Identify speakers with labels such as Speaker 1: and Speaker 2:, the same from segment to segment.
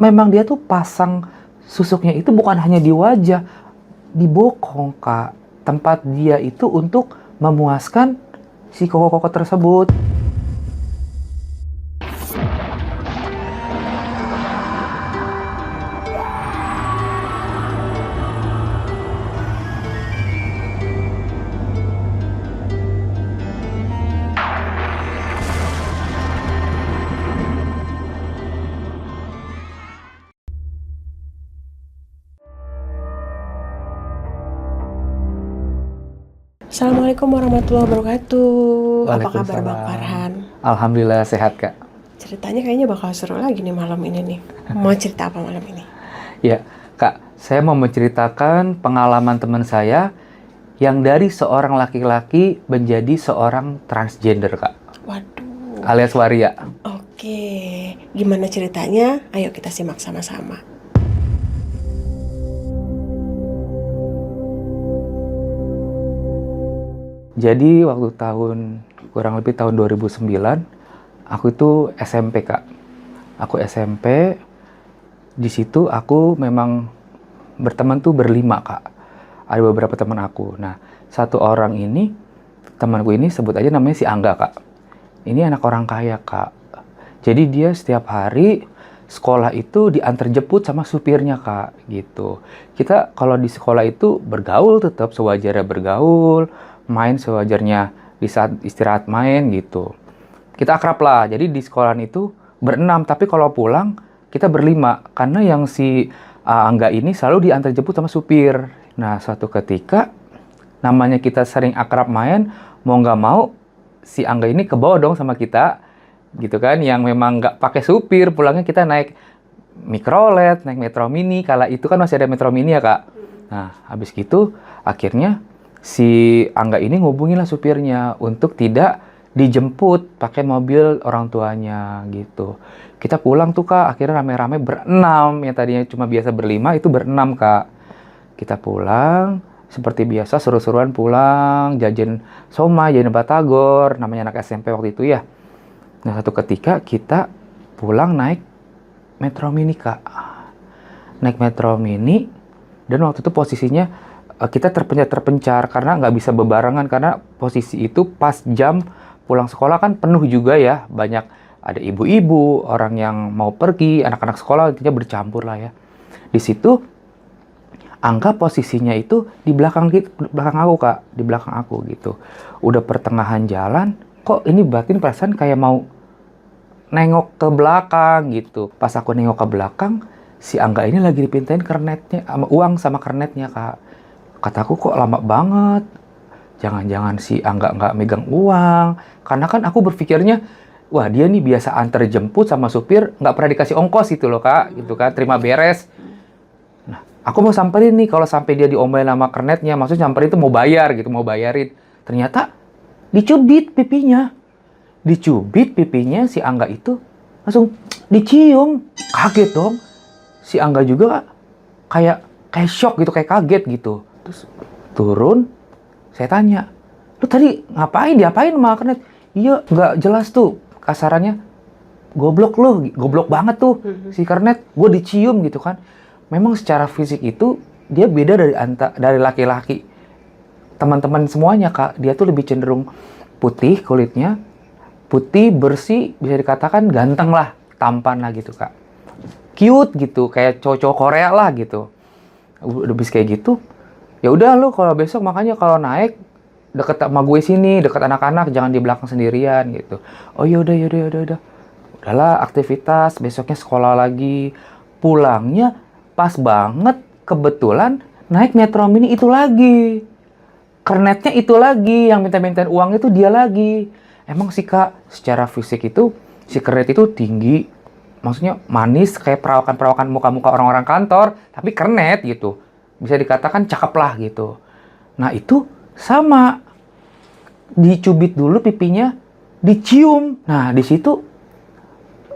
Speaker 1: memang dia tuh pasang susuknya itu bukan hanya di wajah, di bokong, Kak. Tempat dia itu untuk memuaskan si koko-koko tersebut.
Speaker 2: Assalamualaikum warahmatullahi wabarakatuh. Apa kabar Bang
Speaker 1: Waalaikumsalam.
Speaker 2: Farhan?
Speaker 1: Alhamdulillah sehat, Kak.
Speaker 2: Ceritanya kayaknya bakal seru lagi nih malam ini nih. Mau cerita apa malam ini?
Speaker 1: Ya, Kak, saya mau menceritakan pengalaman teman saya yang dari seorang laki-laki menjadi seorang transgender, Kak.
Speaker 2: Waduh.
Speaker 1: Alias waria.
Speaker 2: Oke, gimana ceritanya? Ayo kita simak sama-sama.
Speaker 1: Jadi waktu kurang lebih tahun 2009, aku itu SMP, Kak. Aku SMP, di situ aku memang berteman tuh berlima, Kak. Ada beberapa teman aku. Nah, satu orang ini, temanku ini sebut aja namanya si Angga, Kak. Ini anak orang kaya, Kak. Jadi dia setiap hari sekolah itu diantar jemput sama supirnya, Kak, gitu. Kita kalau di sekolah itu bergaul tetap sewajarnya bergaul, main sewajarnya di saat istirahat main gitu. Kita akrab lah. Jadi di sekolahan itu berenam, tapi kalau pulang kita berlima karena yang si Angga ini selalu diantar jemput sama supir. Nah, suatu ketika namanya kita sering akrab main, mau nggak mau si Angga ini kebawa dong sama kita, gitu kan, yang memang nggak pakai supir, pulangnya kita naik mikrolet, naik metro mini, kala itu kan masih ada metro mini ya, Kak. Nah, habis gitu, akhirnya si Angga ini ngubungin lah supirnya untuk tidak dijemput pakai mobil orang tuanya, gitu. Kita pulang tuh, Kak, akhirnya rame-rame berenam, yang tadinya cuma biasa berlima, itu berenam, Kak. Kita pulang, seperti biasa, seru-seruan pulang, jajan somai, jajan batagor, namanya anak SMP waktu itu ya. Nah, satu ketika kita pulang naik metro mini, Kak. Naik metro mini, dan waktu itu posisinya kita terpencar karena nggak bisa bebarengan, karena posisi itu pas jam pulang sekolah kan penuh juga ya. Banyak, ada ibu-ibu, orang yang mau pergi, anak-anak sekolah, intinya bercampur lah ya. Di situ Angga posisinya itu di belakang aku, Kak, di belakang aku gitu. Udah pertengahan jalan, kok ini batin perasaan kayak mau nengok ke belakang gitu. Pas aku nengok ke belakang, si Angga ini lagi dipintain kernetnya, sama uang sama kernetnya, Kak. Kataku kok lama banget. Jangan-jangan si Angga nggak megang uang. Karena kan aku berpikirnya, wah dia nih biasa antar jemput sama supir, nggak pernah dikasih ongkos gitu loh, Kak. Gitu kan, terima beres. Nah, aku mau samperin nih, kalau sampai dia diomelin sama kernetnya, maksudnya samperin itu mau bayar gitu, mau bayarin. Ternyata dicubit pipinya. Dicubit pipinya si Angga itu, langsung dicium. Kaget dong. Si Angga juga kayak shock gitu, kayak kaget gitu. Terus turun, saya tanya, lu tadi ngapain, diapain sama kernet? Iya, nggak jelas tuh, kasarannya. Goblok lu, goblok banget tuh si kernet, gue dicium gitu kan. Memang secara fisik itu dia beda dari laki-laki. Teman-teman semuanya, Kak, dia tuh lebih cenderung putih kulitnya, putih, bersih, bisa dikatakan ganteng lah, tampan lah gitu, Kak. Cute gitu, kayak cowok-cowok Korea lah gitu. Udah bis kayak gitu, ya udah lu kalau besok makanya kalau naik deket sama gue sini, deket anak-anak, jangan di belakang sendirian gitu. Oh ya udah, udahlah, aktivitas, besoknya sekolah lagi. Pulangnya pas banget, kebetulan naik metro mini itu lagi. Kernetnya itu lagi, yang minta-mintain uang itu dia lagi. Emang sih, Kak, secara fisik itu si kernet itu tinggi, maksudnya manis, kayak perawakan muka-muka orang-orang kantor, tapi kernet gitu. Bisa dikatakan cakep lah gitu. Nah, itu sama. Dicubit dulu pipinya, dicium. Nah, di situ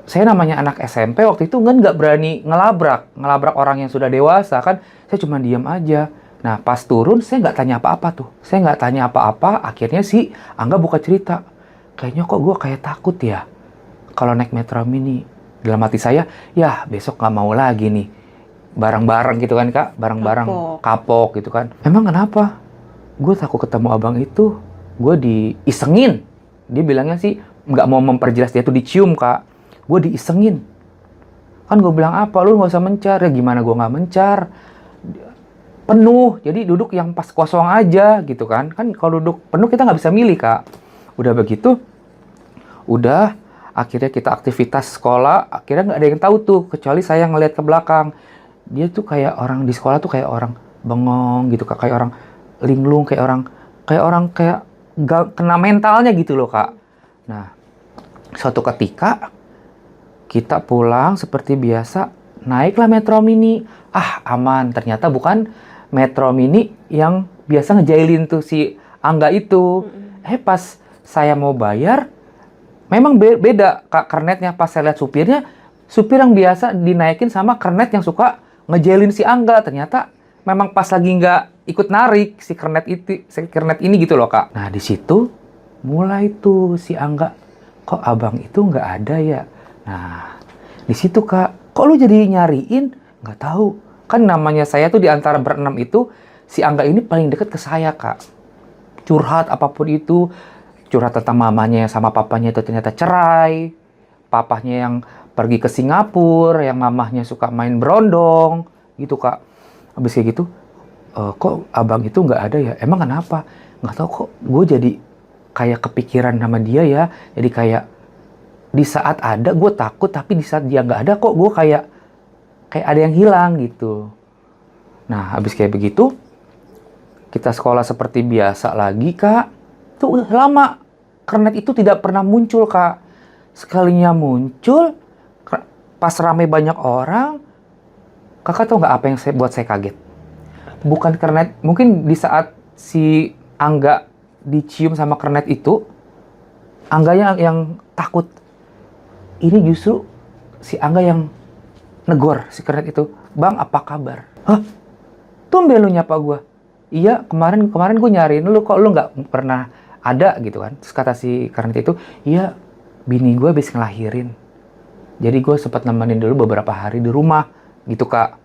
Speaker 1: saya namanya anak SMP waktu itu kan nggak berani ngelabrak orang yang sudah dewasa kan. Saya cuma diam aja. Nah, pas turun saya nggak tanya apa-apa tuh. Saya nggak tanya apa-apa. Akhirnya si Angga buka cerita. Kayaknya kok gue kayak takut ya kalau naik metro mini. Dalam hati saya, ya besok nggak mau lagi nih. Bareng-bareng gitu kan Kak, bareng-bareng kapok gitu kan. Emang kenapa? Gue takut ketemu abang itu, gue diisengin. Dia bilangnya sih nggak mau memperjelas dia tuh dicium Kak. Gue diisengin. Kan gue bilang apa, lu nggak usah mencar. Ya gimana gue nggak mencar? Penuh, jadi duduk yang pas kosong aja gitu kan. Kan kalau duduk penuh kita nggak bisa milih Kak. Udah begitu, udah akhirnya kita aktivitas sekolah, akhirnya nggak ada yang tahu tuh, kecuali saya ngeliat ke belakang. Dia tuh kayak orang di sekolah tuh kayak orang bengong gitu Kak, kayak orang linglung, kayak orang kayak gak kena mentalnya gitu loh Kak. Nah, suatu ketika kita pulang seperti biasa, naiklah Metro Mini. Ah, aman. Ternyata bukan Metro Mini yang biasa ngejailin tuh si Angga itu. Pas saya mau bayar, memang beda Kak kernetnya. Pas saya lihat supirnya, supir yang biasa dinaikin sama kernet yang suka ngejailin si Angga. Ternyata memang pas lagi nggak ikut narik si kernet ini gitu loh Kak. Nah di situ mulai tuh si Angga, kok abang itu nggak ada ya? Nah di situ Kak, kok lu jadi nyariin? Nggak tahu. Kan namanya saya tuh di antara berenam itu, si Angga ini paling deket ke saya Kak. Curhat apapun itu, curhat tentang mamanya sama papanya itu ternyata cerai, papahnya yang pergi ke Singapura, yang mamahnya suka main berondong, gitu Kak. Habis kayak gitu, kok abang itu nggak ada ya? Emang kenapa? Nggak tahu kok, gue jadi kayak kepikiran sama dia ya. Jadi kayak di saat ada gue takut, tapi di saat dia nggak ada kok gue kayak ada yang hilang gitu. Nah, habis kayak begitu, kita sekolah seperti biasa lagi, Kak. Tuh lama, kernet itu tidak pernah muncul, Kak. Sekalinya muncul, pas rame banyak orang, Kakak tahu nggak apa yang buat saya kaget? Bukan kernet, mungkin di saat si Angga dicium sama kernet itu, Angga yang takut. Ini justru si Angga yang negor si kernet itu, Bang apa kabar? Hah? Tumben lu nyapa gue. Iya, kemarin gue nyariin lu, kok lu nggak pernah ada gitu kan. Terus kata si kernet itu, iya bini gue habis ngelahirin. Jadi gue sempat nemenin dulu beberapa hari di rumah gitu Kak.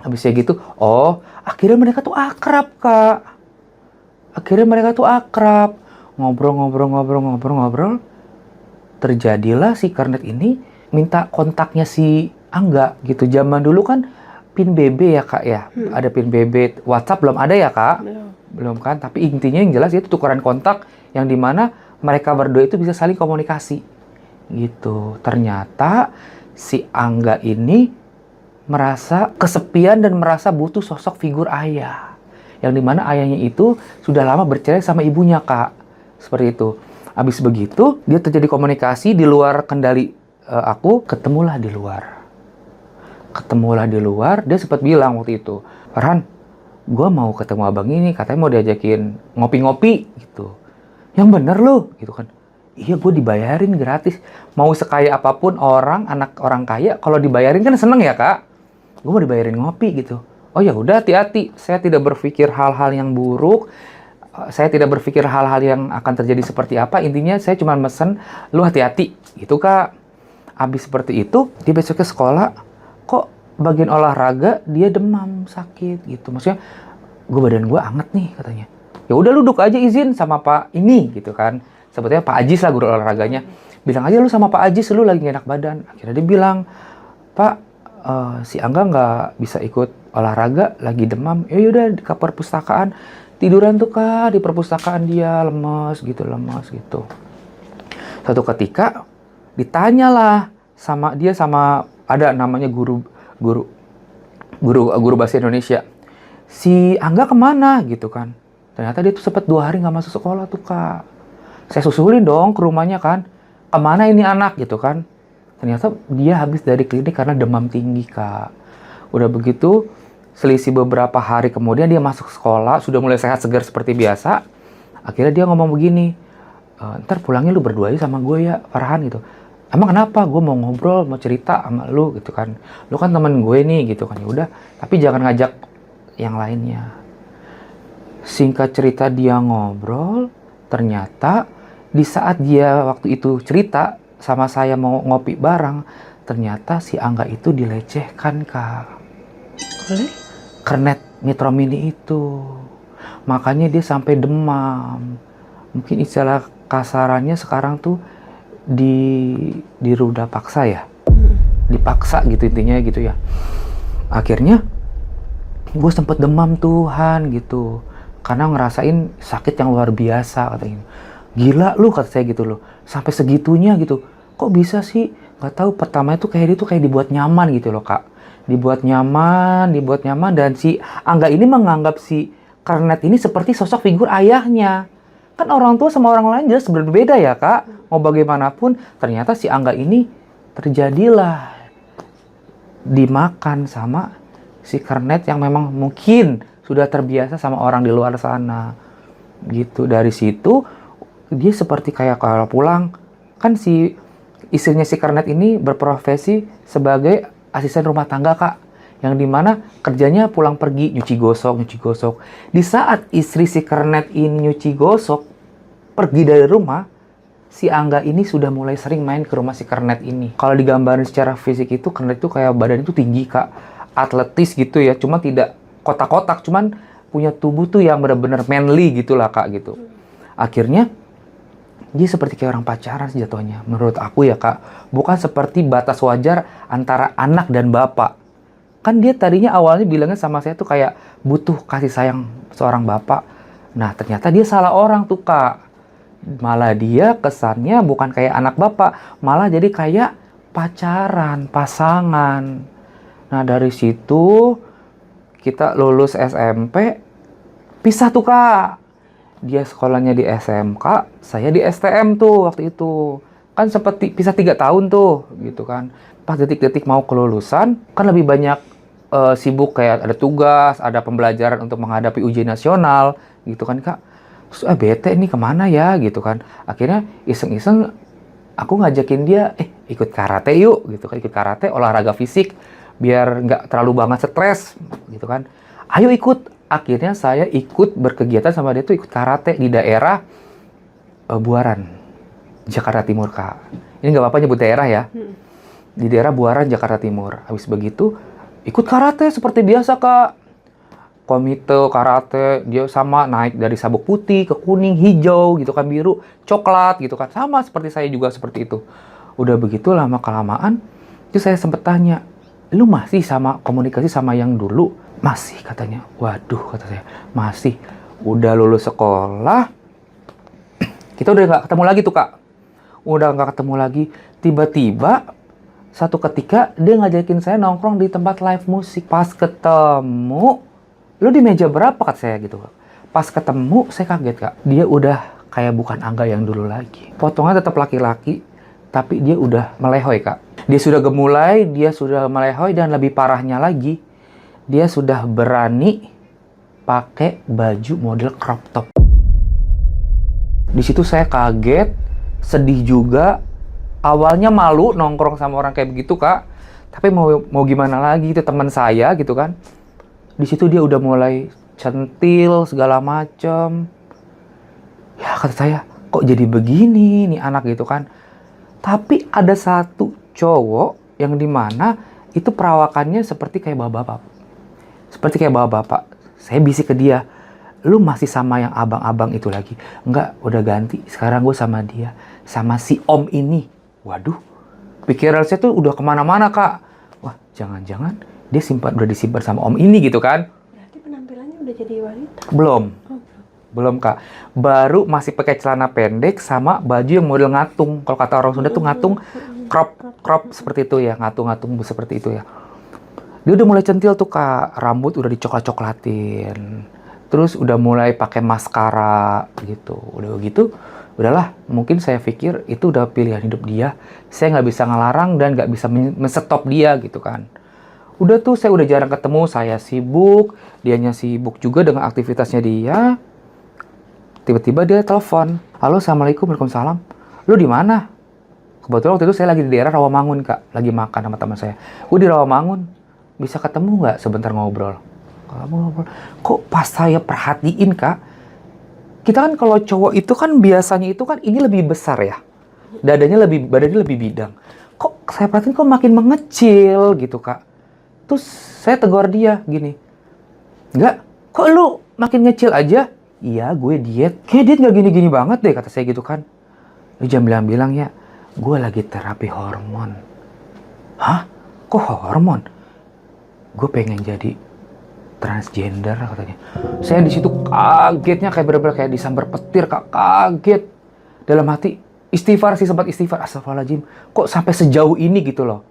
Speaker 1: Habisnya gitu, oh akhirnya mereka tuh akrab Kak. Akhirnya mereka tuh akrab. Ngobrol. Terjadilah si kernet ini minta kontaknya si Angga gitu. Zaman dulu kan pin BB ya Kak ya. Ada pin BB, WhatsApp belum ada ya Kak? Belum kan, tapi intinya yang jelas itu tukeran kontak yang dimana mereka berdua itu bisa saling komunikasi gitu. Ternyata si Angga ini merasa kesepian dan merasa butuh sosok figur ayah. Yang dimana ayahnya itu sudah lama bercerai sama ibunya Kak. Seperti itu. Habis begitu, dia terjadi komunikasi di luar kendali aku, ketemulah di luar, dia sempat bilang waktu itu, Farhan, gue mau ketemu abang ini, katanya mau diajakin ngopi-ngopi, gitu. Yang bener loh, gitu kan. Iya, gue dibayarin gratis. Mau sekaya apapun anak orang kaya, kalau dibayarin kan seneng ya Kak. Gue mau dibayarin ngopi, gitu. Oh ya udah, hati-hati. Saya tidak berpikir hal-hal yang buruk. Saya tidak berpikir hal-hal yang akan terjadi seperti apa. Intinya saya cuma mesen, lu hati-hati, gitu Kak. Abis seperti itu, dia besoknya sekolah, kok bagian olahraga dia demam sakit gitu. Maksudnya badan gue anget nih katanya. Ya udah lu duduk aja izin sama Pak ini gitu kan. Sebetulnya Pak Ajis lah guru olahraganya. Bilang aja lu sama Pak Ajis lu lagi gak enak badan. Akhirnya dia bilang, Pak si Angga nggak bisa ikut olahraga lagi demam. Ya udah di perpustakaan tiduran tuh Kak di perpustakaan dia lemes gitu. Suatu ketika ditanyalah sama ada namanya guru bahasa Indonesia. Si Angga kemana gitu kan. Ternyata dia tuh sempat 2 hari nggak masuk sekolah tuh Kak. Saya susulin dong ke rumahnya kan. Kemana ini anak gitu kan. Ternyata dia habis dari klinik karena demam tinggi Kak. Udah begitu selisih beberapa hari kemudian dia masuk sekolah. Sudah mulai sehat segar seperti biasa. Akhirnya dia ngomong begini. Ntar pulangnya lu berdua aja sama gue ya Farhan gitu. Emang kenapa? Gue mau ngobrol, mau cerita sama lu gitu kan. Lu kan temen gue nih gitu kan. Ya udah, tapi jangan ngajak yang lainnya. Singkat cerita dia ngobrol, ternyata di saat dia waktu itu cerita sama saya mau ngopi bareng, ternyata si Angga itu dilecehkan, Kak.
Speaker 2: Boleh?
Speaker 1: Kernet Metro Mini itu. Makanya dia sampai demam. Mungkin istilah kasarannya sekarang tuh di ruda paksa ya. Dipaksa gitu intinya gitu ya. Akhirnya gue sempet demam Tuhan gitu. Karena ngerasain sakit yang luar biasa katanya. Gila lu kata saya gitu loh. Sampai segitunya gitu. Kok bisa sih? Gak tahu, pertama itu kayak dia tuh kayak dibuat nyaman gitu loh, Kak. Dibuat nyaman dan si Angga ini menganggap si Kernet ini seperti sosok figur ayahnya. Kan orang tua sama orang lain jelas berbeda ya, Kak. Mau bagaimanapun ternyata si Angga ini terjadilah dimakan sama si Kernet yang memang mungkin sudah terbiasa sama orang di luar sana. Gitu. Dari situ dia seperti kayak kalau pulang, kan si istrinya si Kernet ini berprofesi sebagai asisten rumah tangga, Kak. Yang dimana kerjanya pulang pergi, nyuci gosok. Di saat istri si Kernet ini nyuci gosok, pergi dari rumah, si Angga ini sudah mulai sering main ke rumah si Kernet ini. Kalau digambarin secara fisik itu, Kernet itu kayak badan itu tinggi, Kak. Atletis gitu ya, cuma tidak kotak-kotak, cuman punya tubuh tuh yang benar-benar manly gitulah, Kak, gitu. Akhirnya dia seperti kayak orang pacaran sejatuhnya, menurut aku ya, Kak. Bukan seperti batas wajar antara anak dan bapak. Kan dia tadinya awalnya bilangnya sama saya tuh kayak butuh kasih sayang seorang bapak. Nah, ternyata dia salah orang tuh, Kak. Malah dia kesannya bukan kayak anak bapak, malah jadi kayak pacaran, pasangan. Nah, dari situ kita lulus SMP, pisah tuh, Kak. Dia sekolahnya di SMK, saya di STM tuh waktu itu. Kan seperti pisah 3 tahun tuh, gitu kan. Pas detik-detik mau kelulusan, kan lebih banyak sibuk kayak ada tugas, ada pembelajaran untuk menghadapi ujian nasional, gitu kan, Kak. Terus, bete nih kemana ya, gitu kan. Akhirnya iseng-iseng aku ngajakin dia, ikut karate yuk, gitu kan. Ikut karate, olahraga fisik, biar nggak terlalu banget stres, gitu kan. Ayo ikut. Akhirnya saya ikut berkegiatan sama dia tuh ikut karate di daerah Buaran, Jakarta Timur, Kak. Ini nggak apa-apa nyebut daerah ya. Di daerah Buaran, Jakarta Timur. Habis begitu, ikut karate seperti biasa, Kak. Komite karate, dia sama naik dari sabuk putih ke kuning, hijau, gitu kan, biru, coklat, gitu kan. Sama seperti saya juga seperti itu. Udah begitu lama-kelamaan, itu saya sempet tanya, lu masih sama komunikasi sama yang dulu? Masih, katanya. Waduh, kata saya, masih. Udah lulus sekolah, kita udah nggak ketemu lagi tuh, Kak. Udah nggak ketemu lagi. Tiba-tiba, satu ketika, dia ngajakin saya nongkrong di tempat live musik. Pas ketemu, lu di meja berapa, kata saya gitu. Pas ketemu, saya kaget, Kak. Dia udah kayak bukan Angga yang dulu lagi. Potongannya tetap laki-laki, tapi dia udah melehoy, Kak. Dia sudah gemulai, dia sudah melehoy, dan lebih parahnya lagi, dia sudah berani pakai baju model crop top. Di situ saya kaget, sedih juga. Awalnya malu nongkrong sama orang kayak begitu, Kak. Tapi mau gimana lagi, itu teman saya gitu kan. Di situ dia udah mulai centil segala macem. Ya, kata saya, kok jadi begini nih anak gitu kan. Tapi ada satu cowok yang dimana itu perawakannya seperti kayak bapak-bapak. Seperti kayak bapak-bapak. Saya bisik ke dia, lu masih sama yang abang-abang itu lagi? Enggak, udah ganti. Sekarang gue sama dia. Sama si om ini. Waduh, pikiran saya tuh udah kemana-mana, Kak. Wah, jangan-jangan dia udah disimpan sama om ini gitu kan.
Speaker 2: Berarti penampilannya udah jadi wanita?
Speaker 1: Belum. Belum, Kak. Baru masih pakai celana pendek sama baju yang model ngatung. Kalau kata orang Sunda tuh ngatung, crop seperti itu ya. Ngatung-ngatung seperti itu ya. Dia udah mulai centil tuh, Kak. Rambut udah dicoklat-coklatin. Terus udah mulai pakai maskara gitu. Udah begitu, udahlah. Mungkin saya pikir itu udah pilihan hidup dia. Saya nggak bisa ngelarang dan nggak bisa men-stop dia gitu kan. Udah tuh saya udah jarang ketemu. Saya sibuk, dianya sibuk juga dengan aktivitasnya dia. Tiba-tiba dia telepon. Halo, assalamualaikum, waalaikumsalam. Lu di mana? Kebetulan waktu itu saya lagi di daerah Rawamangun, Kak. Lagi makan sama teman saya. Gue di Rawamangun. Bisa ketemu nggak sebentar ngobrol? Ngobrol. Kok pas saya perhatiin, Kak, kita kan kalau cowok itu kan biasanya itu kan ini lebih besar ya. Badannya lebih bidang. kok saya perhatiin kok makin mengecil gitu Kak. Terus saya tegur dia gini, enggak, kok lu makin ngecil aja? Iya, gue diet. Kayak diet nggak gini-gini banget deh, kata saya gitu kan. Dia jangan bilang ya, gue lagi terapi hormon. Hah? Kok hormon? Gue pengen jadi transgender katanya. Saya di situ kagetnya kayak bener-bener kayak disambar petir Kak, kaget. Dalam hati, istighfar sih, sempat istighfar, astagfirullahaladzim. Kok sampai sejauh ini gitu loh.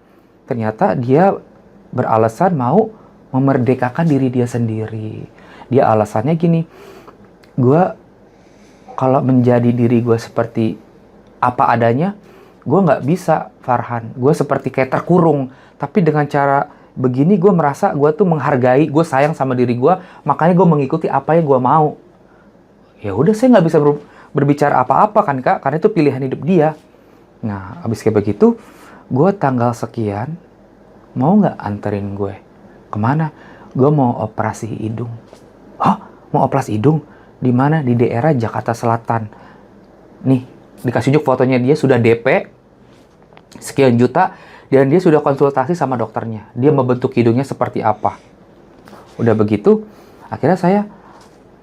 Speaker 1: Ternyata dia beralasan mau memerdekakan diri dia sendiri. Dia alasannya gini, gue kalau menjadi diri gue seperti apa adanya, gue nggak bisa Farhan. Gue seperti kayak terkurung. Tapi dengan cara begini gue merasa gue tuh menghargai, gue sayang sama diri gue, makanya gue mengikuti apa yang gue mau. Ya udah, saya nggak bisa berbicara apa-apa kan Kak, karena itu pilihan hidup dia. Nah, abis kayak begitu, gue tanggal sekian, mau nggak anterin gue? Kemana? Gue mau operasi hidung. Hah? Mau operasi hidung? Di mana? Di daerah Jakarta Selatan. Nih, dikasih tunjuk fotonya, dia sudah DP sekian juta, dan dia sudah konsultasi sama dokternya. Dia membentuk hidungnya seperti apa. Udah begitu, akhirnya saya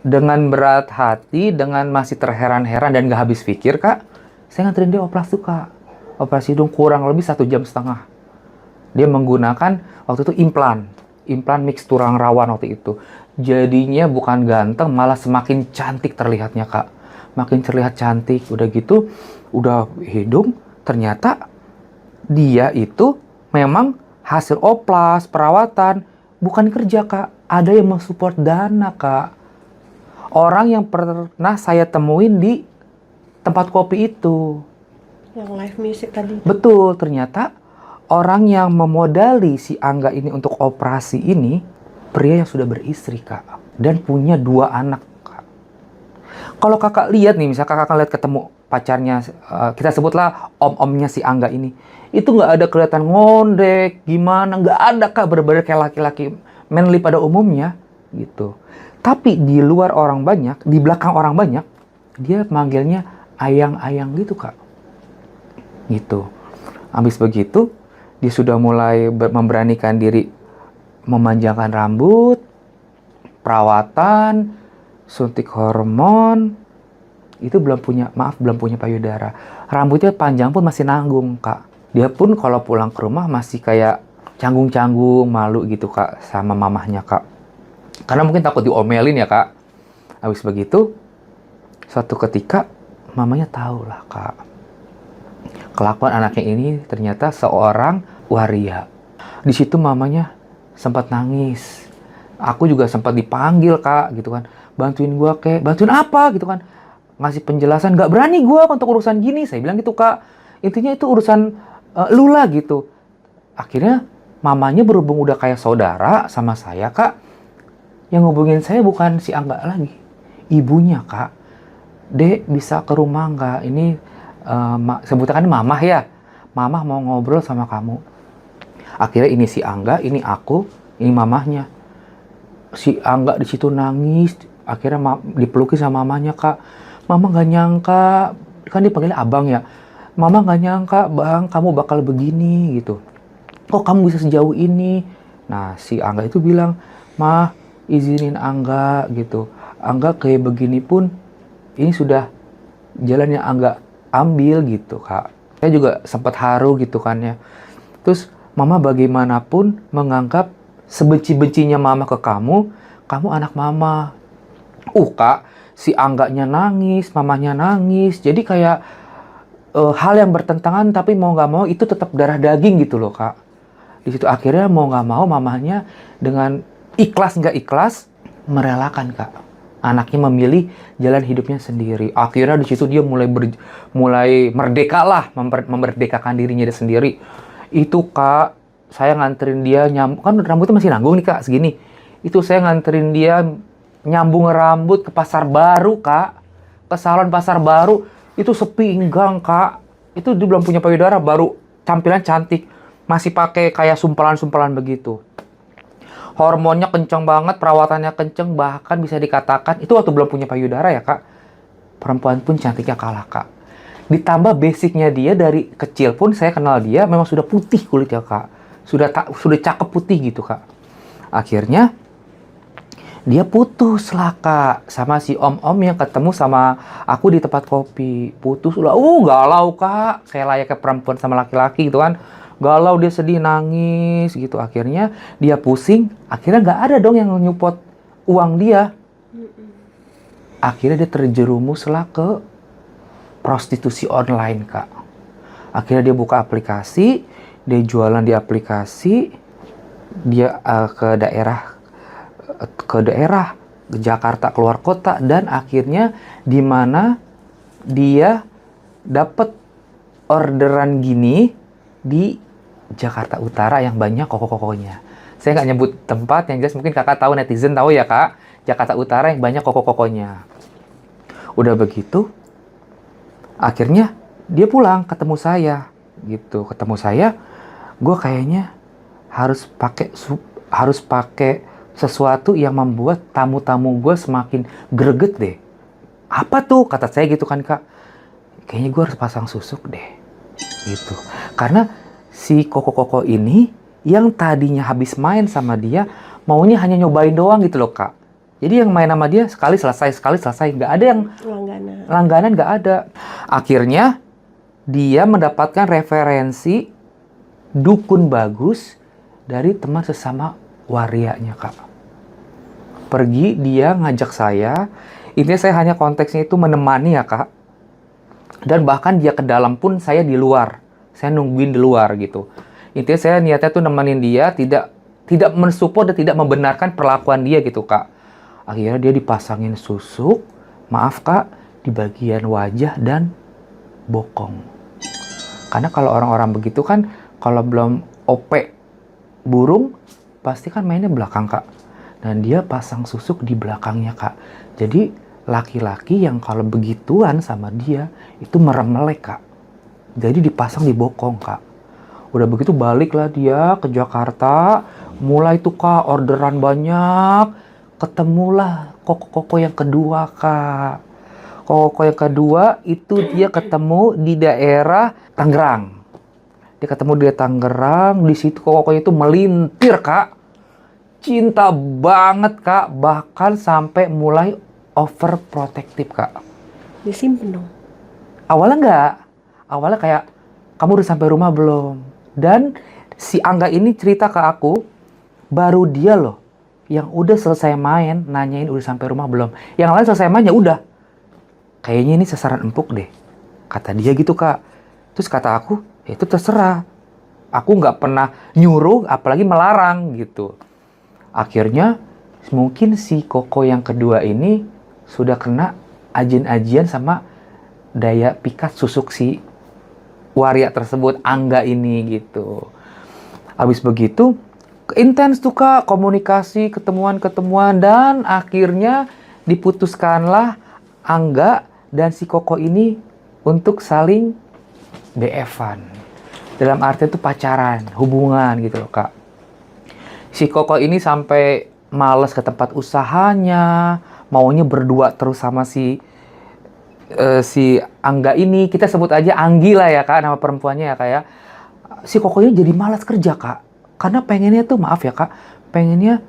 Speaker 1: dengan berat hati, dengan masih terheran-heran dan gak habis pikir Kak, saya nganterin dia operasi Kak. Operasi hidung kurang lebih 1,5 jam. Dia menggunakan waktu itu implan mix tulang rawan waktu itu. Jadinya bukan ganteng, malah semakin cantik terlihatnya Kak. Makin terlihat cantik. Udah gitu, udah hidung, ternyata dia itu memang hasil oplas, perawatan, bukan kerja Kak. Ada yang mensupport dana Kak. Orang yang pernah saya temuin di tempat kopi itu.
Speaker 2: Yang live music tadi.
Speaker 1: Betul, ternyata orang yang memodali si Angga ini untuk operasi ini, pria yang sudah beristri Kak. Dan punya 2 anak Kak. Kalau Kakak lihat nih, misalnya Kakak lihat ketemu pacarnya, kita sebutlah om-omnya si Angga ini. Itu nggak ada kelihatan ngondek, gimana, nggak ada Kak, bener-bener kayak laki-laki manly pada umumnya gitu. Tapi di luar orang banyak, di belakang orang banyak, dia manggilnya ayang-ayang gitu Kak. Gitu. Habis begitu, dia sudah mulai memberanikan diri memanjangkan rambut, perawatan, suntik hormon. Itu belum punya payudara. Rambutnya panjang pun masih nanggung Kak. Dia pun kalau pulang ke rumah masih kayak canggung-canggung, malu gitu Kak sama mamahnya Kak. Karena mungkin takut diomelin ya Kak. Habis begitu, suatu ketika mamanya tahu lah Kak. Kelakuan anaknya ini ternyata seorang waria. Di situ mamanya sempat nangis. Aku juga sempat dipanggil Kak gitu kan. Bantuin gua Kek. Bantuin apa gitu kan. Ngasih penjelasan, nggak berani gua untuk urusan gini. Saya bilang gitu Kak. Intinya itu urusan lu lah gitu. Akhirnya mamanya berhubung udah kayak saudara sama saya Kak. Yang ngubungin saya bukan si Angga lagi. Ibunya Kak. Dek bisa ke rumah nggak? Ini sebutnya kan mamah ya. Mamah mau ngobrol sama kamu. Akhirnya ini si Angga, ini aku, ini mamahnya. Si Angga di situ nangis. Akhirnya dipeluki sama mamanya Kak. Mama nggak nyangka, kan dipanggilnya abang ya. Mama nggak nyangka bang, kamu bakal begini gitu. Kok kamu bisa sejauh ini? Nah si Angga itu bilang, Mah izinin Angga gitu. Angga kayak begini pun, ini sudah jalan yang Angga ambil gitu Kak. Saya juga sempat haru gitu kan ya. Terus Mama bagaimanapun menganggap sebenci-bencinya Mama ke kamu, kamu anak Mama. Kak, si Angganya nangis, mamanya nangis. Jadi kayak hal yang bertentangan tapi mau nggak mau itu tetap darah daging gitu loh Kak. Di situ akhirnya mau nggak mau mamanya dengan ikhlas nggak ikhlas merelakan Kak. Anaknya memilih jalan hidupnya sendiri. Akhirnya di situ dia mulai merdeka lah, memerdekakan dirinya dia sendiri. Itu Kak, saya nganterin dia kan rambutnya masih nanggung nih Kak segini. Itu saya nganterin dia nyambung rambut ke Pasar Baru Kak, ke salon Pasar Baru. Itu sepi gang Kak. Itu dia belum punya payudara, baru tampilan cantik, masih pakai kayak sumpalan-sumpalan begitu. Hormonnya kenceng banget, perawatannya kenceng, bahkan bisa dikatakan itu waktu belum punya payudara ya Kak. Perempuan pun cantiknya kalah Kak. Ditambah basicnya dia dari kecil pun saya kenal dia memang sudah putih kulitnya kak. Sudah cakep putih gitu kak. Akhirnya dia putus lah kak sama si om-om yang ketemu sama aku di tempat kopi. Putus lah, galau kak. Kayak layaknya perempuan sama laki-laki gitu kan. Galau, dia sedih, nangis gitu. Akhirnya dia pusing. Akhirnya nggak ada dong yang nyupot uang dia. Akhirnya dia terjerumus lah ke prostitusi online kak. Akhirnya dia buka aplikasi, dia jualan di aplikasi, dia ke daerah ke Jakarta, keluar kota, dan akhirnya di mana dia dapat orderan gini di Jakarta Utara yang banyak koko-kokonya. Saya nggak nyebut tempat, yang jelas mungkin kakak tahu, netizen tahu ya kak, Jakarta Utara yang banyak koko-kokonya. Udah begitu, akhirnya dia pulang ketemu saya gitu. Ketemu saya, gue kayaknya harus pakai sesuatu yang membuat tamu-tamu gue semakin greget deh. Apa tuh? Kata saya gitu kan kak. Kayaknya gue harus pasang susuk deh. Gitu. Karena si koko-koko ini yang tadinya habis main sama dia, maunya hanya nyobain doang gitu loh kak. Jadi yang main sama dia sekali selesai. Nggak ada yang langganan, nggak ada. Akhirnya dia mendapatkan referensi dukun bagus dari teman sesama warianya kak. Pergi, dia ngajak saya. Intinya saya hanya konteksnya itu menemani ya kak. Dan bahkan dia ke dalam pun saya di luar. Saya nungguin di luar gitu. Intinya saya niatnya tuh nemenin dia, tidak mensupport dan tidak membenarkan perlakuan dia gitu kak. Akhirnya dia dipasangin susuk, maaf kak, di bagian wajah dan bokong. Karena kalau orang-orang begitu kan, kalau belum OP burung, pasti kan mainnya belakang kak. Dan dia pasang susuk di belakangnya kak. Jadi laki-laki yang kalau begituan sama dia, itu merem-melek kak. Jadi dipasang di bokong kak. Udah begitu baliklah dia ke Jakarta, mulai tuh kak orderan banyak. Ketemulah koko-koko yang kedua kak. Koko yang kedua itu dia ketemu di daerah Tangerang. Dia ketemu di Tangerang, di situ koko-kokonya itu melintir kak. Cinta banget kak, bahkan sampai mulai overprotective kak.
Speaker 2: Disimpen dong.
Speaker 1: Awalnya enggak. Awalnya kayak, kamu udah sampai rumah belum? Dan si Angga ini cerita ke aku, baru dia loh yang udah selesai main, nanyain udah sampai rumah belum. Yang lain selesai main ya udah. Kayaknya ini sasaran empuk deh. Kata dia gitu kak. Terus kata aku, ya itu terserah. Aku nggak pernah nyuruh, apalagi melarang gitu. Akhirnya mungkin si koko yang kedua ini sudah kena ajian-ajian sama daya pikat susuk si waria tersebut, Angga ini gitu. Habis begitu intens tuh kak, komunikasi, ketemuan, dan akhirnya diputuskanlah Angga dan si koko ini untuk saling BF-an. Dalam arti itu pacaran, hubungan gitu loh kak. Si koko ini sampai males ke tempat usahanya, maunya berdua terus sama si Angga ini. Kita sebut aja Anggi lah ya kak, nama perempuannya ya kak ya. Si kokonya jadi malas kerja kak. Karena pengennya tuh, maaf ya kak, pengennya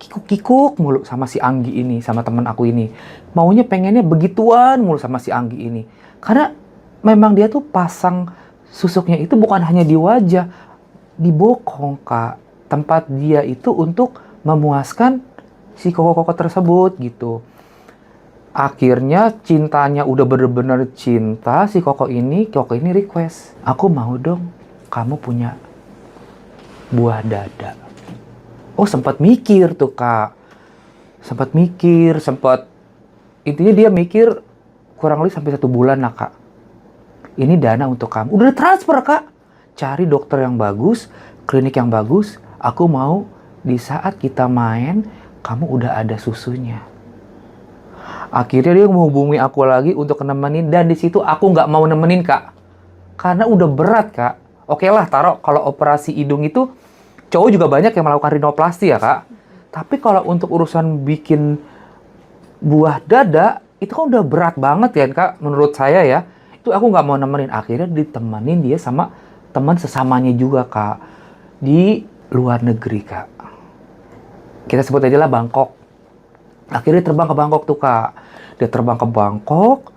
Speaker 1: kikuk-kikuk mulu sama si Anggi ini, sama temen aku ini. Maunya pengennya begituan mulu sama si Anggi ini. Karena memang dia tuh pasang susuknya itu bukan hanya di wajah, di bokong kak. Tempat dia itu untuk memuaskan si koko-koko tersebut gitu. Akhirnya cintanya udah bener-bener cinta si koko ini request, aku mau dong kamu punya buah dada. Oh sempat mikir tuh kak, intinya dia mikir kurang lebih sampai 1 bulan lah kak. Ini dana untuk kamu, udah transfer kak, cari dokter yang bagus, klinik yang bagus, aku mau di saat kita main kamu udah ada susunya. Akhirnya dia menghubungi aku lagi untuk nemenin, dan di situ aku nggak mau nemenin kak, karena udah berat kak. Oke lah, taruh kalau operasi hidung itu cowok juga banyak yang melakukan rinoplasti ya kak. Tapi kalau untuk urusan bikin buah dada itu kan udah berat banget ya kak, menurut saya ya. Itu aku nggak mau nemenin. Akhirnya ditemenin dia sama teman sesamanya juga, Kak. Di luar negeri, Kak. Kita sebut aja lah Bangkok. Akhirnya terbang ke Bangkok tuh, Kak. Dia terbang ke Bangkok,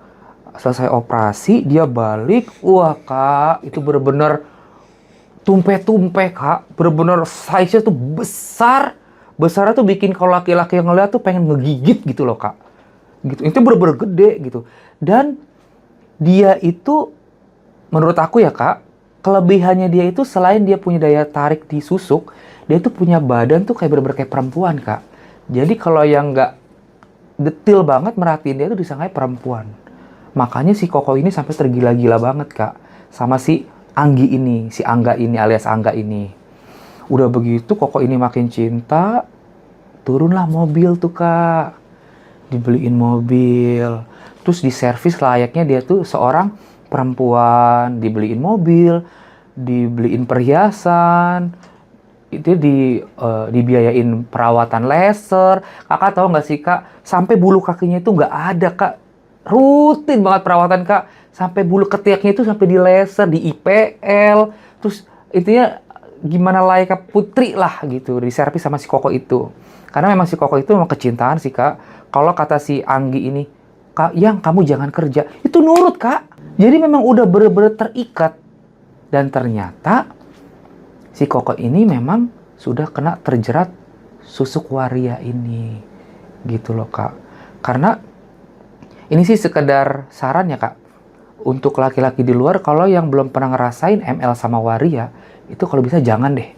Speaker 1: selesai operasi, dia balik. Wah, Kak, itu bener-bener tumpe-tumpe, Kak. Bener-bener size-nya tuh besar. Besarnya tuh bikin kalau laki-laki yang ngeliat tuh pengen ngegigit gitu loh, Kak. Gitu. Itu bener-bener gede gitu. Dan dia itu, menurut aku ya, Kak, kelebihannya dia itu selain dia punya daya tarik di susuk, dia tuh punya badan tuh kayak bener-bener kayak perempuan, Kak. Jadi kalau yang nggak detil banget merhatiin dia tuh disangka perempuan. Makanya si Koko ini sampai tergila-gila banget, Kak. Sama si Anggi ini, si Angga ini alias Angga ini. Udah begitu Koko ini makin cinta, turunlah mobil tuh, Kak. Dibeliin mobil. Terus diservis layaknya dia tuh seorang perempuan. Dibeliin mobil, dibeliin perhiasan, itu dibiayain perawatan laser. Kakak tahu nggak sih, Kak, sampai bulu kakinya itu nggak ada, Kak. Rutin banget perawatan, Kak. Sampai bulu ketiaknya itu sampai di laser, di IPL. Terus intinya gimana layaknya putri lah gitu, diservis sama si Koko itu. Karena memang si Koko itu memang kecintaan sih, Kak. Kalau kata si Anggi ini, Kak, yang kamu jangan kerja, itu nurut, Kak. Jadi memang udah bener-bener terikat. Dan ternyata si Koko ini memang sudah kena terjerat susuk waria ini. Gitu loh, Kak. Karena ini sih sekedar saran ya, Kak. Untuk laki-laki di luar, kalau yang belum pernah ngerasain ML sama waria, itu kalau bisa jangan deh.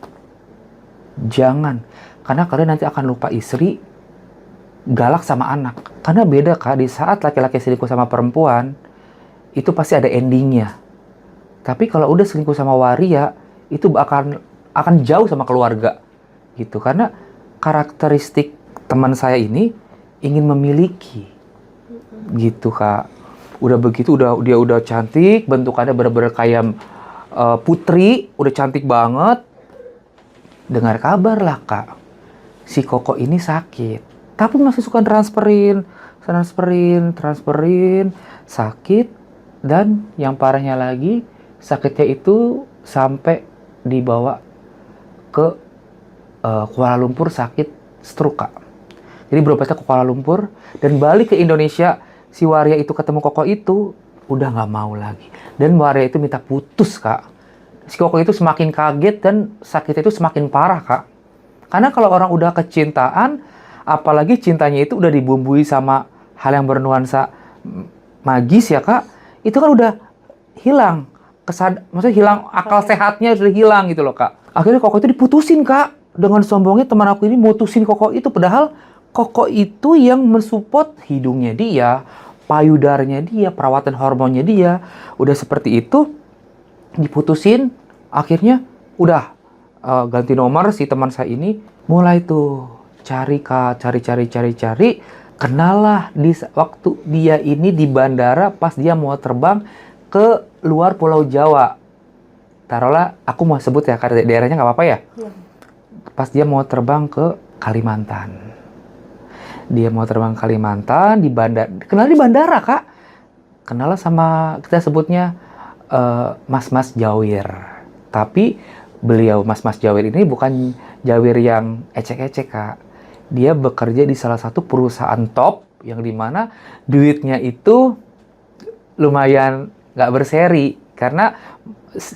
Speaker 1: Jangan. Karena kalian nanti akan lupa istri, galak sama anak. Karena beda, Kak, di saat laki-laki selingkuh sama perempuan, itu pasti ada endingnya. Tapi kalau udah selingkuh sama waria, itu akan jauh sama keluarga gitu. Karena karakteristik teman saya ini ingin memiliki gitu, Kak. Udah begitu dia udah cantik, bentukannya bener-bener kayak putri, udah cantik banget. Dengar kabar lah, Kak, si Koko ini sakit, tapi masih suka transferin, sakit. Dan yang parahnya lagi, sakitnya itu sampai dibawa ke Kuala Lumpur sakit stroke, Kak. Jadi berobatnya ke Kuala Lumpur dan balik ke Indonesia. Si waria itu ketemu Koko itu udah nggak mau lagi. Dan waria itu minta putus, Kak. Si Koko itu semakin kaget dan sakitnya itu semakin parah, Kak. Karena kalau orang udah kecintaan, apalagi cintanya itu udah dibumbui sama hal yang bernuansa magis ya, Kak. Itu kan udah hilang. Maksudnya hilang, akal sehatnya sudah hilang gitu loh, Kak. Akhirnya Koko itu diputusin, Kak. Dengan sombongnya teman aku ini mutusin Koko itu. Padahal Koko itu yang mensupport hidungnya dia, payudaranya dia, perawatan hormonnya dia. Udah seperti itu, diputusin. Akhirnya udah ganti nomor si teman saya ini. Mulai tuh cari, Kak, cari. Kenalah waktu dia ini di bandara pas dia mau terbang ke luar Pulau Jawa. Taruhlah, aku mau sebut ya, karena daerahnya nggak apa-apa ya. Pas dia mau terbang ke Kalimantan. Dia mau terbang ke Kalimantan, di bandara. Kenal di bandara, Kak. Kenal sama, kita sebutnya Mas-Mas Jawir. Tapi beliau Mas-Mas Jawir ini bukan Jawir yang ecek-ecek, Kak. Dia bekerja di salah satu perusahaan top, yang dimana duitnya itu lumayan nggak berseri. Karena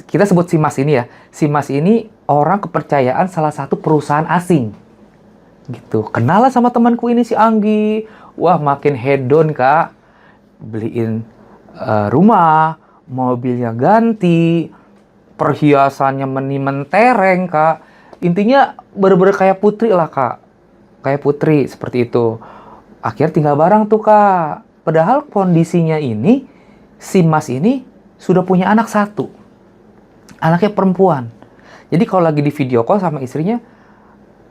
Speaker 1: kita sebut si Mas ini ya. Si Mas ini orang kepercayaan salah satu perusahaan asing. Gitu. Kenal lah sama temanku ini si Anggi. Wah, makin hedon, Kak. Beliin rumah, mobilnya ganti, perhiasannya mentereng, Kak. Intinya bener-bener kayak putri lah, Kak. Kayak putri, seperti itu. Akhirnya tinggal bareng tuh, Kak. Padahal kondisinya ini, si Mas ini sudah punya anak satu. Anaknya perempuan. Jadi kalau lagi di video call sama istrinya,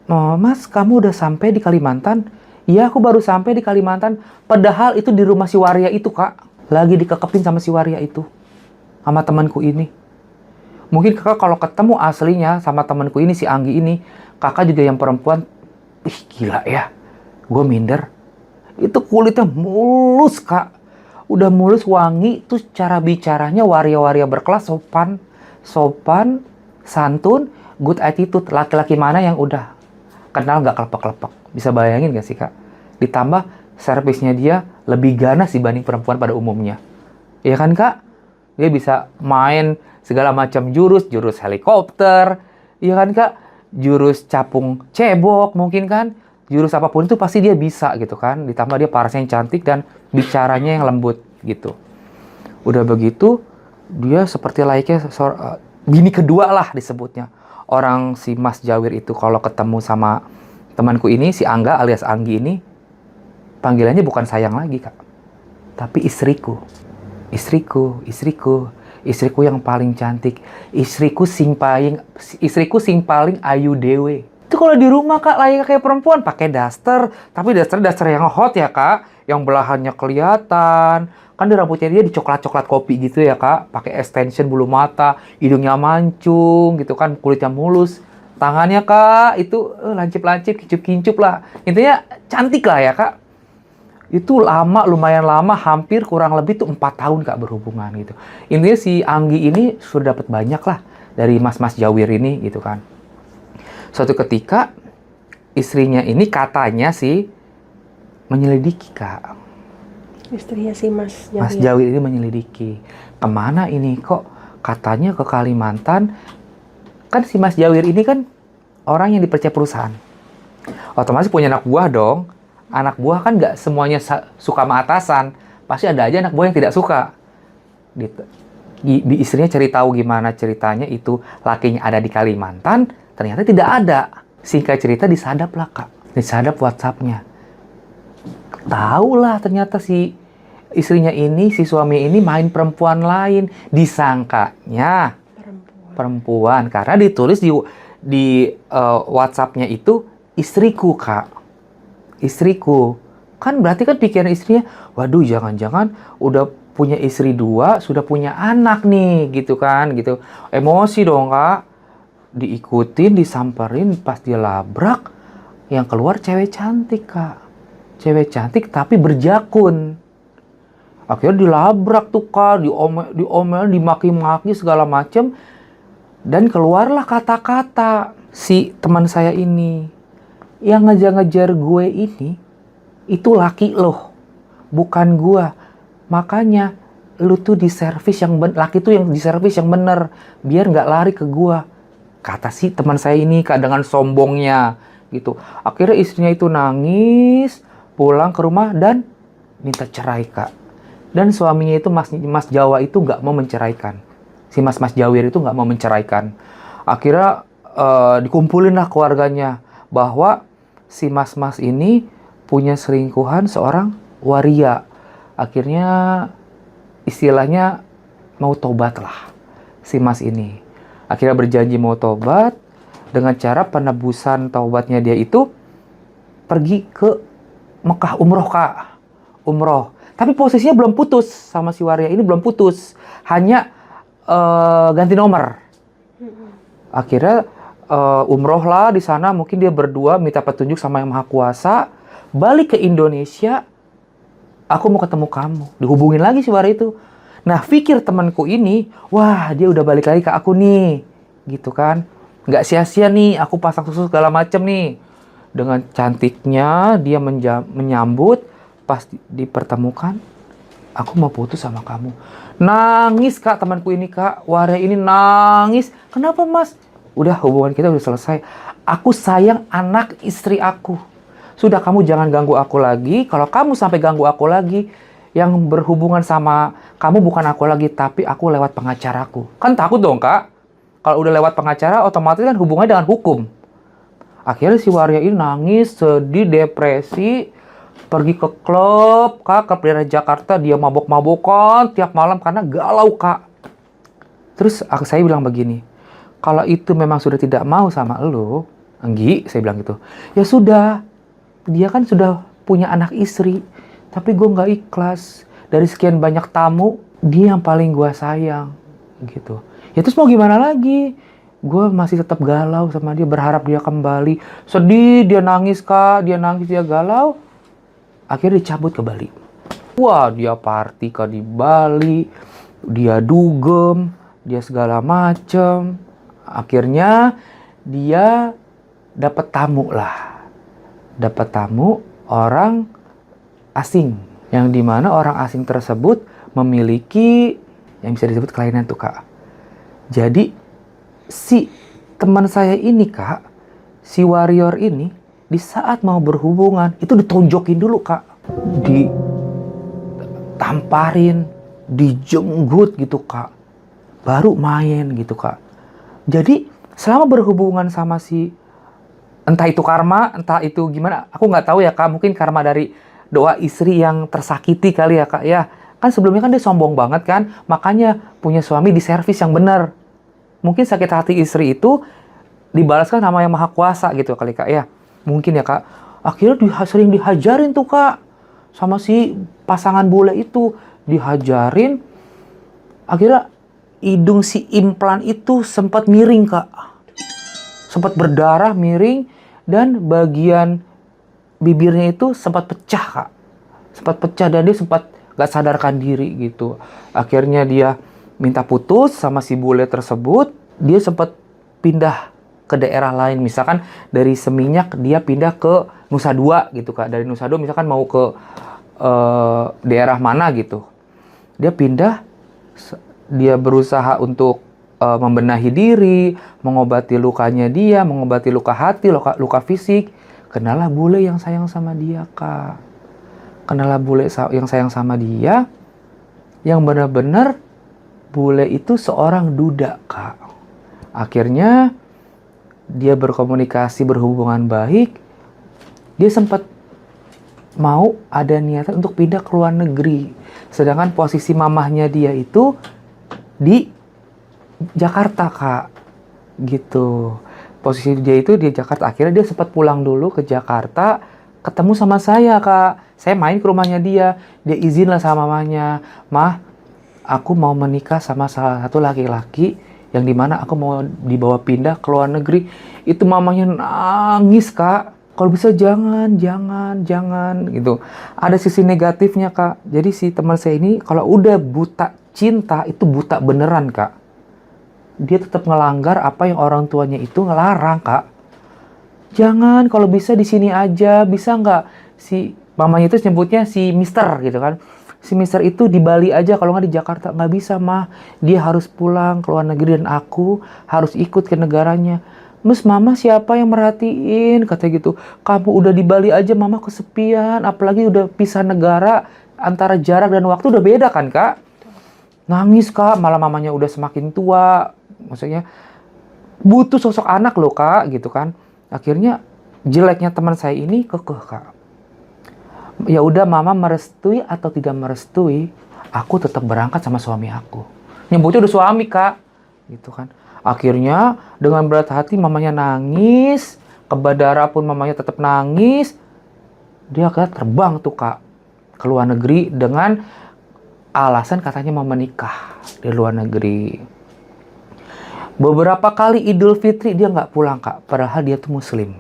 Speaker 1: "Oh, Mas, kamu udah sampai di Kalimantan?" "Iya, aku baru sampai di Kalimantan." Padahal itu di rumah si waria itu, Kak. Lagi dikekepin sama si waria itu. Sama temanku ini. Mungkin Kakak kalau ketemu aslinya sama temanku ini, si Anggi ini, Kakak juga yang perempuan, ih gila ya. Gue minder. Itu kulitnya mulus, Kak. udah mulus, wangi, terus cara bicaranya waria-waria berkelas, sopan, santun, good attitude. Laki-laki mana yang udah kenal nggak kelepek-kelepek? Bisa bayangin gak sih Kak? Ditambah servisnya dia lebih ganas dibanding perempuan pada umumnya. Iya kan Kak? Dia bisa main segala macam jurus helikopter, iya kan Kak? Jurus capung cebok mungkin kan? Jurus apapun itu pasti dia bisa gitu kan. Ditambah dia parasnya yang cantik dan bicaranya yang lembut gitu. Udah begitu, dia seperti layaknya bini kedua lah disebutnya. Orang si Mas Jawir itu kalau ketemu sama temanku ini, si Angga alias Anggi ini, panggilannya bukan sayang lagi Kak, tapi istriku. Istriku yang paling cantik, istriku sing paling ayu dewe. Itu kalau di rumah Kak layaknya kayak perempuan, pakai daster, tapi daster yang hot ya Kak, yang belahannya kelihatan. Kan di rambutnya dia dicoklat-coklat kopi gitu ya Kak, pakai extension bulu mata, hidungnya mancung gitu kan, kulitnya mulus. Tangannya Kak itu lancip-lancip, kincup-kincup lah. Intinya cantik lah ya Kak. Itu lumayan lama, hampir kurang lebih tuh 4 tahun Kak berhubungan gitu. Intinya si Anggi ini sudah dapat banyak lah dari mas-mas Jawir ini gitu kan. Suatu ketika istrinya ini katanya sih menyelidiki Kak.
Speaker 2: Istrinya si Mas Jawir.
Speaker 1: Mas Jawir ini menyelidiki. Kemana ini kok katanya ke Kalimantan. Kan si Mas Jawir ini kan orang yang dipercaya perusahaan. Otomatis punya anak buah dong. Anak buah kan nggak semuanya suka sama atasan. Pasti ada aja anak buah yang tidak suka. Istrinya cari tahu gimana ceritanya itu lakinya ada di Kalimantan. Ternyata tidak ada. Singkat cerita disadap lah Kak. Disadap WhatsApp-nya. Tahu lah ternyata si istrinya ini, si suami ini main perempuan lain. Disangkanya perempuan. Karena ditulis di WhatsApp-nya itu istriku Kak. Istriku. Kan berarti kan pikiran istrinya, waduh jangan-jangan udah punya istri 2, sudah punya anak nih, gitu kan, gitu. Emosi dong Kak. Diikutin, disamperin, pas dia labrak, yang keluar cewek cantik Kak. Cewek cantik tapi berjakun. Akhirnya dilabrak tuh Kak, diomel, dimaki-maki segala macem. Dan keluarlah kata-kata si teman saya ini. Yang ngejar-ngejar gue ini, itu laki lo, bukan gue. Makanya, lu tuh laki tuh yang diservis yang bener, biar nggak lari ke gue. Kata si teman saya ini, Kak, dengan sombongnya, gitu. Akhirnya istrinya itu nangis, pulang ke rumah dan minta cerai, Kak. Dan suaminya itu, Mas Jawa itu nggak mau menceraikan. Si Mas Jawir itu nggak mau menceraikan. Akhirnya, dikumpulin lah keluarganya, bahwa si mas-mas ini punya selingkuhan seorang waria. Akhirnya istilahnya mau tobat lah si mas ini. Akhirnya berjanji mau tobat dengan cara penebusan taubatnya dia itu pergi ke Mekah umroh Kak. Umroh. Tapi posisinya belum putus sama si waria ini, belum putus. Hanya ganti nomor. Akhirnya umroh lah di sana, mungkin dia berdua minta petunjuk sama Yang Maha Kuasa, balik ke Indonesia, aku mau ketemu kamu. Dihubungin lagi si waria itu. Nah, pikir temanku ini, wah dia udah balik lagi ke aku nih, gitu kan. Nggak sia-sia nih, aku pasang susu segala macem nih. Dengan cantiknya dia menyambut, pas dipertemukan, aku mau putus sama kamu. Nangis Kak temanku ini Kak, waria ini nangis. Kenapa Mas? Udah hubungan kita udah selesai. Aku sayang anak istri aku. Sudah kamu jangan ganggu aku lagi. Kalau kamu sampai ganggu aku lagi, yang berhubungan sama kamu bukan aku lagi, tapi aku lewat pengacaraku. Kan takut dong Kak. Kalau udah lewat pengacara, otomatis kan hubungannya dengan hukum. Akhirnya si waria ini nangis, sedih, depresi, pergi ke klub, Kak, ke daerah Jakarta. Dia mabok-mabokan tiap malam karena galau Kak. Terus saya bilang begini, kalau itu memang sudah tidak mau sama lo, Anggi, saya bilang gitu. Ya sudah, dia kan sudah punya anak istri, tapi gue nggak ikhlas. Dari sekian banyak tamu, dia yang paling gue sayang, gitu. Ya terus mau gimana lagi? Gue masih tetap galau sama dia, berharap dia kembali. Sedih, dia nangis Kak, dia nangis, dia galau. Akhirnya dicabut ke Bali. Wah, dia party Kak di Bali, dia dugem, dia segala macem. Akhirnya dia dapat tamu lah. Dapat tamu orang asing. Yang dimana orang asing tersebut memiliki yang bisa disebut kelainan tuh Kak. Jadi si teman saya ini Kak, si warrior ini di saat mau berhubungan itu ditonjokin dulu Kak. Ditamparin, dijenggut gitu Kak. Baru main gitu Kak. Jadi selama berhubungan sama si, entah itu karma, entah itu gimana, aku nggak tahu ya Kak. Mungkin karma dari doa istri yang tersakiti kali ya Kak ya. Kan sebelumnya kan dia sombong banget kan, makanya punya suami di servis yang benar. Mungkin sakit hati istri itu dibalaskan sama yang maha kuasa gitu kali Kak ya. Mungkin ya Kak. Akhirnya sering dihajarin tuh Kak sama si pasangan bule itu. Dihajarin. Akhirnya hidung si implan itu sempat miring Kak. Sempat berdarah, miring, dan bagian bibirnya itu sempat pecah Kak. Sempat pecah dan dia sempat gak sadarkan diri gitu. Akhirnya dia minta putus sama si bule tersebut. Dia sempat pindah ke daerah lain. Misalkan dari Seminyak dia pindah ke Nusa Dua gitu Kak. Dari Nusa Dua misalkan mau ke daerah mana gitu. Dia pindah, dia berusaha untuk membenahi diri, mengobati lukanya dia, mengobati luka hati, luka fisik. Kenalah bule yang sayang sama dia Kak. Kenalah bule yang sayang sama dia, yang benar-benar bule itu seorang duda Kak. Akhirnya dia berkomunikasi, berhubungan baik. Dia sempat mau ada niatan untuk pindah ke luar negeri. Sedangkan posisi mamahnya dia itu di Jakarta Kak. Gitu. Posisi dia itu di Jakarta. Akhirnya dia sempat pulang dulu ke Jakarta, ketemu sama saya Kak. Saya main ke rumahnya dia. Dia izin lah sama mamanya. Mah, aku mau menikah sama salah satu laki-laki yang dimana aku mau dibawa pindah ke luar negeri. Itu mamanya nangis Kak. Kalau bisa jangan gitu. Ada sisi negatifnya Kak. Jadi si teman saya ini kalau udah buta cinta itu buta beneran Kak. Dia tetap ngelanggar apa yang orang tuanya itu ngelarang Kak. Jangan, kalau bisa di sini aja, bisa nggak? Si mamanya itu nyebutnya si Mister gitu kan. Si Mister itu di Bali aja, kalau nggak di Jakarta. Nggak bisa mah, dia harus pulang ke luar negeri dan aku harus ikut ke negaranya. Terus mama siapa yang merhatiin? Kata gitu. Kamu udah di Bali aja mama kesepian. Apalagi udah pisah negara. Antara jarak dan waktu udah beda kan Kak? Nangis Kak. Malah mamanya udah semakin tua. Maksudnya butuh sosok anak loh Kak. Gitu kan. Akhirnya jeleknya teman saya ini kekeh Kak. Ya udah mama merestui atau tidak merestui. Aku tetap berangkat sama suami aku. Nyebutnya udah suami Kak. Gitu kan. Akhirnya dengan berat hati mamanya nangis, ke bandara pun mamanya tetap nangis. Dia akhirnya terbang tuh Kak ke luar negeri dengan alasan katanya mau menikah di luar negeri. Beberapa kali Idul Fitri dia nggak pulang Kak, padahal dia tuh Muslim.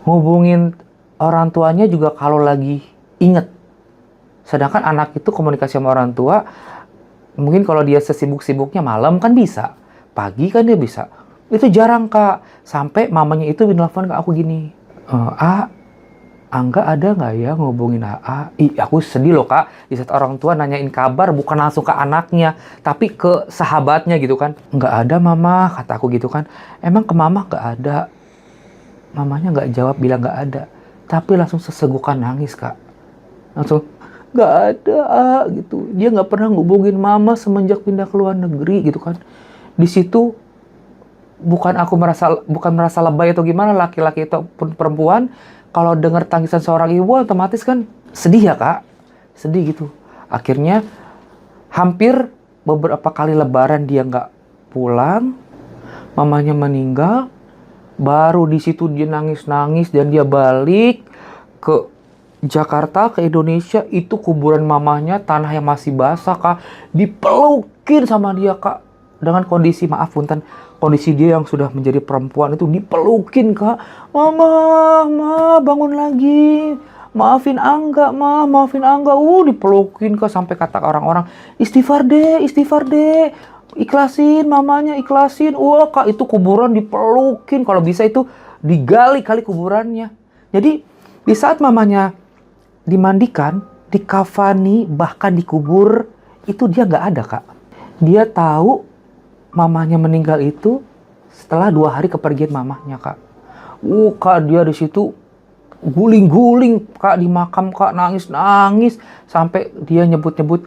Speaker 1: Hubungin orang tuanya juga kalau lagi inget. Sedangkan anak itu komunikasi sama orang tua, mungkin kalau dia sesibuk-sibuknya malam kan bisa. Pagi kan dia bisa. Itu jarang Kak. Sampai mamanya itu nelfon ke aku gini. Angga ada nggak ya ngubungin AA? Aku sedih loh Kak. Di saat orang tua nanyain kabar bukan langsung ke anaknya. Tapi ke sahabatnya gitu kan. Nggak ada mama, kata aku gitu kan. Emang ke mama nggak ada? Mamanya nggak jawab, bilang nggak ada. Tapi langsung sesegukan nangis Kak. Langsung, nggak ada gitu. Dia nggak pernah ngubungin mama semenjak pindah ke luar negeri gitu kan. Di situ bukan merasa lebay atau gimana, laki-laki ataupun perempuan kalau dengar tangisan seorang ibu otomatis kan sedih ya Kak, sedih gitu. Akhirnya hampir beberapa kali lebaran dia nggak pulang, mamanya meninggal, baru di situ dia nangis-nangis dan dia balik ke Jakarta, ke Indonesia. Itu kuburan mamanya, tanah yang masih basah Kak, dipelukin sama dia Kak. Dengan kondisi, maaf punten, kondisi dia yang sudah menjadi perempuan itu dipelukin Kak. Mama bangun lagi. maafin Angga, maafin Angga. Dipelukin Kak, sampai kata orang-orang, istighfar deh, ikhlasin mamanya, ikhlasin. Wah Kak, itu kuburan dipelukin, kalau bisa itu digali kali kuburannya. Jadi di saat mamanya dimandikan, dikafani, bahkan dikubur, itu dia nggak ada Kak. Dia tahu mamanya meninggal itu setelah 2 hari kepergian mamanya Kak. Kak, dia di situ guling-guling Kak di makam Kak, nangis sampai dia nyebut-nyebut,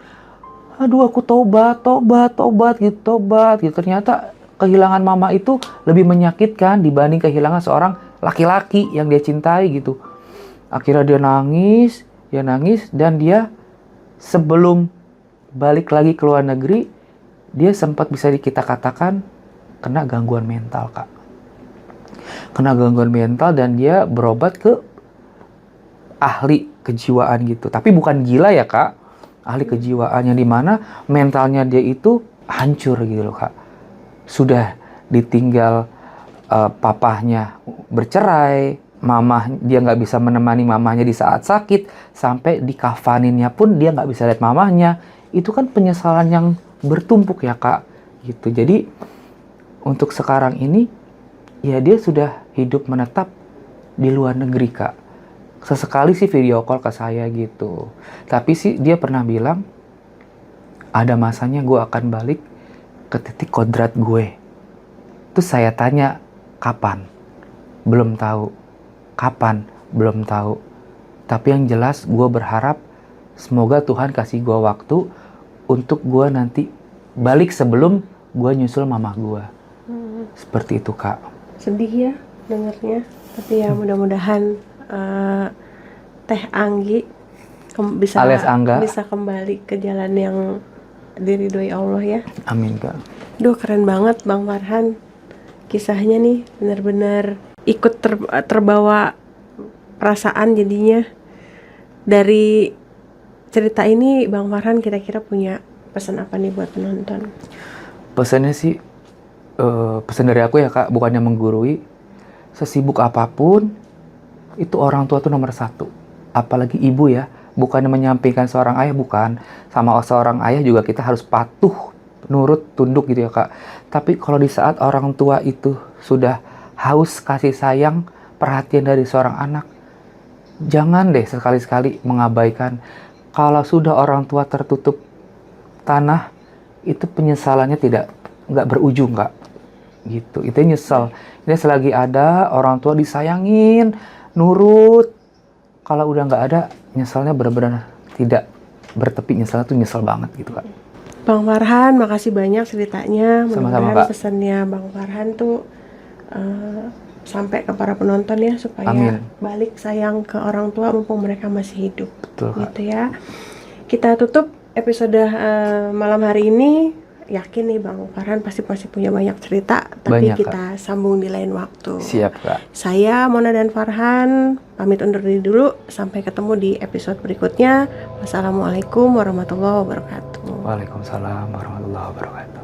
Speaker 1: aduh aku tobat gitu. Ternyata kehilangan mama itu lebih menyakitkan dibanding kehilangan seorang laki-laki yang dia cintai gitu. Akhirnya dia nangis dan dia sebelum balik lagi ke luar negeri, dia sempat bisa kita katakan kena gangguan mental Kak. Kena gangguan mental dan dia berobat ke ahli kejiwaan gitu. Tapi bukan gila ya Kak. Ahli kejiwaan yang dimana mentalnya dia itu hancur gitu loh Kak. Sudah ditinggal papahnya bercerai, dia nggak bisa menemani mamahnya di saat sakit, sampai dikafaninnya pun dia nggak bisa lihat mamahnya. Itu kan penyesalan yang bertumpuk ya Kak. Gitu. Jadi untuk sekarang ini ya dia sudah hidup menetap di luar negeri Kak. Sesekali sih video call ke saya gitu. Tapi sih dia pernah bilang, ada masanya gue akan balik ke titik kodrat gue. Terus saya tanya, kapan? Belum tahu. Kapan? Belum tahu. Tapi yang jelas gue berharap semoga Tuhan kasih gue waktu untuk gue nanti balik sebelum gue nyusul mamah gue. Seperti itu Kak.
Speaker 2: Sedih ya dengarnya, tapi ya mudah-mudahan Teh Anggi
Speaker 1: alias Angga
Speaker 2: bisa kembali ke jalan yang diridhoi Allah ya.
Speaker 1: Amin Kak.
Speaker 2: Duh, keren banget Bang Farhan. Kisahnya nih benar-benar ikut terbawa perasaan jadinya. Dari cerita ini Bang Farhan kira-kira punya pesan apa nih buat penonton?
Speaker 1: Pesannya sih, pesan dari aku ya Kak, bukannya menggurui. Sesibuk apapun, itu orang tua tuh nomor 1. Apalagi ibu ya, bukannya menyampingkan seorang ayah, bukan. Sama seorang ayah juga kita harus patuh, nurut, tunduk gitu ya Kak. Tapi kalau di saat orang tua itu sudah haus kasih sayang, perhatian dari seorang anak, jangan deh sekali-sekali mengabaikan. Kalau sudah orang tua tertutup tanah, itu penyesalannya nggak berujung Kak. Gitu, itu nyesel. Ini selagi ada orang tua disayangin, nurut. Kalau udah nggak ada, nyesalnya benar-benar tidak bertepi. Nyesalnya tuh nyesel banget gitu Kak.
Speaker 2: Bang Farhan, makasih banyak ceritanya.
Speaker 1: Sama-sama,
Speaker 2: Mudah-mudahan
Speaker 1: Kak.
Speaker 2: pesannya Bang Farhan tuh sampai ke para penonton ya, supaya
Speaker 1: Amin.
Speaker 2: balik sayang ke orang tua mumpung mereka masih hidup.
Speaker 1: Betul, Kak.
Speaker 2: Gitu ya. Kita tutup episode malam hari ini. Yakin nih Bang Farhan pasti punya banyak cerita, tapi
Speaker 1: Banyak,
Speaker 2: kita sambung di lain waktu.
Speaker 1: Siap Kak.
Speaker 2: Saya Mona dan Farhan pamit undur diri dulu. Sampai ketemu di episode berikutnya. Wassalamualaikum warahmatullahi wabarakatuh.
Speaker 1: Waalaikumsalam warahmatullahi wabarakatuh.